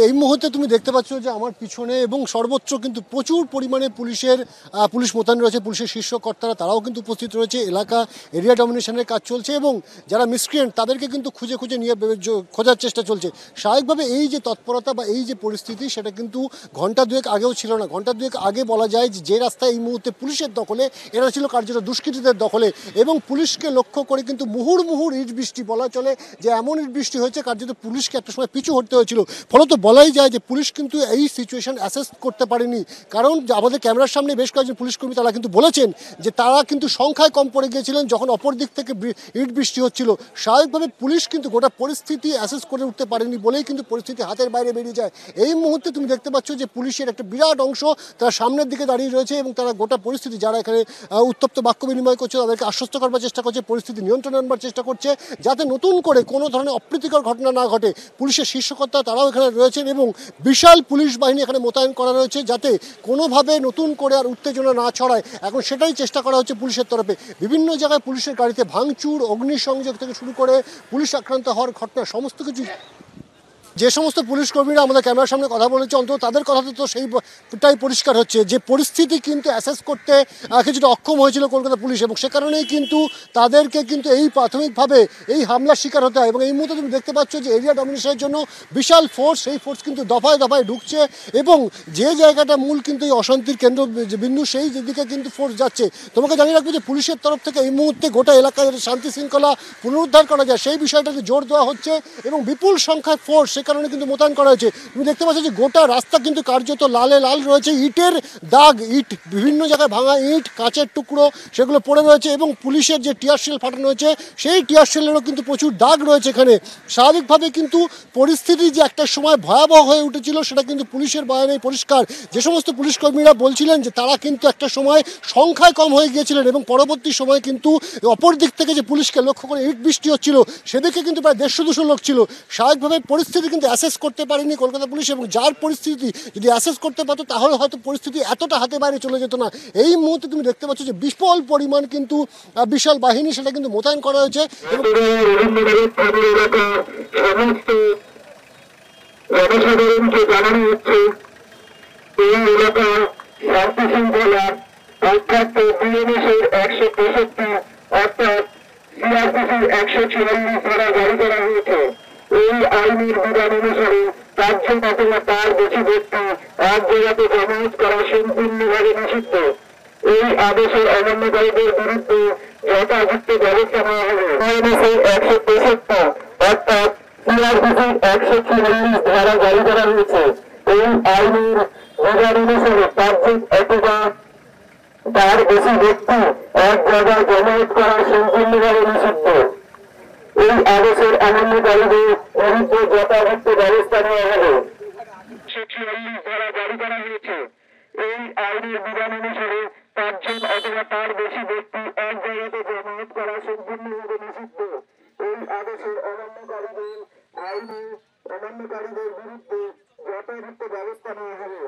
এই মুহূর্তে তুমি দেখতে পাচ্ছ যে আমার পিছনে এবং সর্বত্র কিন্তু প্রচুর পরিমাণে পুলিশ মোতায়েন রয়েছে। পুলিশের শীর্ষ কর্তারা তারাও কিন্তু উপস্থিত রয়েছে। এরিয়া ডমিনেশনের কাজ চলছে এবং যারা মিসক্রিয়েন্ট তাদেরকে কিন্তু খুঁজে নিয়ে খোঁজার চেষ্টা চলছে। স্বাভাবিকভাবে এই যে তৎপরতা বা এই যে পরিস্থিতি সেটা কিন্তু ঘন্টা দুয়েক আগেও ছিল না। ঘন্টা দুয়েক আগে বলা যায় যে রাস্তায় এই মুহূর্তে পুলিশের দখলে, এরা ছিল কার্যত দুষ্কৃতীদের দখলে এবং পুলিশকে লক্ষ্য করে কিন্তু মুহুর্মুহুর ইট বৃষ্টি, বলা চলে যে এমন ইট বৃষ্টি হয়েছে কার্যত পুলিশকে একটা সময় পিছু হটতে হয়েছিল। ফলত বলাই যায় যে পুলিশ কিন্তু এই সিচুয়েশন অ্যাসেস করতে পারেনি। কারণ আমাদের ক্যামেরার সামনে বেশ কয়েকজন পুলিশকর্মী তারা কিন্তু বলেছেন যে তারা কিন্তু সংখ্যায় কম পড়ে গিয়েছিলেন যখন অপর দিক থেকে ইট বৃষ্টি হচ্ছিল। স্বাভাবিকভাবে পুলিশ কিন্তু গোটা পরিস্থিতি অ্যাসেস করে উঠতে পারেনি বলেই কিন্তু পরিস্থিতি হাতের বাইরে বেরিয়ে যায়। এই মুহূর্তে তুমি দেখতে পাচ্ছ যে পুলিশের একটা বিরাট অংশ তারা সামনের দিকে দাঁড়িয়ে রয়েছে এবং তারা গোটা পরিস্থিতি, যারা এখানে উত্তপ্ত বাক্য বিনিময় করছে তাদেরকে আশ্বস্ত করবার চেষ্টা করছে, পরিস্থিতি নিয়ন্ত্রণে আনবার চেষ্টা করছে যাতে নতুন করে কোনো ধরনের অপ্রীতিকর ঘটনা না ঘটে। পুলিশের শীর্ষকর্তা তারাও এখানে রয়েছেন এবং বিশাল পুলিশ বাহিনী এখানে মোতায়েন করা রয়েছে যাতে কোনোভাবে নতুন করে আর উত্তেজনা না ছড়ায়। এখন সেটাই চেষ্টা করা হচ্ছে পুলিশের তরফে। বিভিন্ন জায়গায় পুলিশের গাড়িতে ভাঙচুর, অগ্নিসংযোগ থেকে শুরু করে পুলিশ আক্রান্ত হওয়ার ঘটনা সমস্ত কিছু। যে সমস্ত পুলিশ কর্মীরা আমাদের ক্যামেরার সামনে কথা বলেছে অন্তত তাদের কথাতে তো সেইটাই পরিষ্কার হচ্ছে যে পরিস্থিতি কিন্তু অ্যাসেস করতে কিছুটা অক্ষম হয়েছিল কলকাতা পুলিশ এবং সে কারণেই কিন্তু তাদেরকে কিন্তু এই প্রাথমিকভাবে এই হামলার শিকার হতে হয়। এবং এই মুহূর্তে তুমি দেখতে পাচ্ছ যে এরিয়া ডমিনেশনের জন্য বিশাল ফোর্স, সেই ফোর্স কিন্তু দফায় দফায় ঢুকছে এবং যে জায়গাটা মূল কিন্তু এই অশান্তির কেন্দ্রবিন্দু সেই দিকে কিন্তু ফোর্স যাচ্ছে। তোমাকে জানিয়ে রাখবো যে পুলিশের তরফ থেকে এই মুহূর্তে গোটা এলাকায় শান্তি শৃঙ্খলা পুনরুদ্ধার করা যায় সেই বিষয়টাকে জোর দেওয়া হচ্ছে এবং বিপুল সংখ্যায় ফোর্স কারণে কিন্তু মোতায়েন করা হয়েছে। তুমি দেখতে পাচ্ছ যে গোটা রাস্তা কিন্তু কার্যত লালে লাল রয়েছে, ইটের দাগ, ইট বিভিন্ন জায়গায় ভাঙা ইট, কাঁচের টুকরো সেগুলো পড়ে রয়েছে এবং পুলিশের যে টিয়ার শেল ফাটানো হয়েছে সেই টিয়ার শেলেরও কিন্তু প্রচুর দাগ রয়েছে এখানে। স্বাভাবিকভাবে কিন্তু পরিস্থিতি যে একটা সময় ভয়াবহ হয়ে উঠেছিল সেটা কিন্তু পুলিশের বয়ানেই পরিষ্কার। যে সমস্ত পুলিশ কর্মীরা বলছিলেন যে তারা কিন্তু একটা সময় সংখ্যায় কম হয়ে গিয়েছিলেন এবং পরবর্তী সময় কিন্তু অপর দিক থেকে যে পুলিশকে লক্ষ্য করে ইট বৃষ্টি হচ্ছিল সেদিকে কিন্তু প্রায় 150-200 লোক ছিল। স্বাভাবিকভাবে পরিস্থিতি কিন্তু অ্যাসেস করতে পারেনি কলকাতা পুলিশ এবং যার পরিস্থিতি যদি অ্যাসেস করতে পারতো তাহলে হয়তো পরিস্থিতি এতটা হাতে বাইরে চলে যেত না। এই মুহূর্তে তুমি দেখতে পাচ্ছ যে বিপুল পরিমাণ কিন্তু বিশাল বাহিনী সেটা কিন্তু মোতায়েন করা হয়েছে এবং জনসাধারণকে জানানো হচ্ছে এই এলাকা শান্তি শৃঙ্খলা অর্থাৎ বিএনএসের 165 অর্থাৎ সিআরপিসির 144 ধারা জারি করা হয়েছে। এই আইনের বিধান অনুসারে 5 জন অথবা তার বেশি ব্যক্তি এক জায়গাতে জমায়েত করা সম্পূর্ণভাবে নিষিদ্ধ। এই আদেশের অমান্যকারীদের বিরুদ্ধে যথাযথ ব্যবস্থা নেওয়া হবে। বিএনএসের 165 অর্থাৎ সিআরপিসির 144 ধারা জারি করা হয়েছে। এই আইনের বিধান অনুসারে 5 জন অথবা তার বেশি ব্যক্তি এক জায়গায় জমায়েত করা সম্পূর্ণভাবে নিষিদ্ধ। এই আদেশের অমান্যকারীদের বিরুদ্ধে যথাযথ ব্যবস্থা নেওয়া হবে। 144 ধারা জারি করা হয়েছে। এই আইনের বিধান অনুসারে 5 জন অথবা তার বেশি ব্যক্তি এক জায়গাতে জমায়েত করা সম্পূর্ণভাবে নিষিদ্ধ। এই আদেশের অমান্যকারীদের বিরুদ্ধে যথাযথ ব্যবস্থা নেওয়া হবে।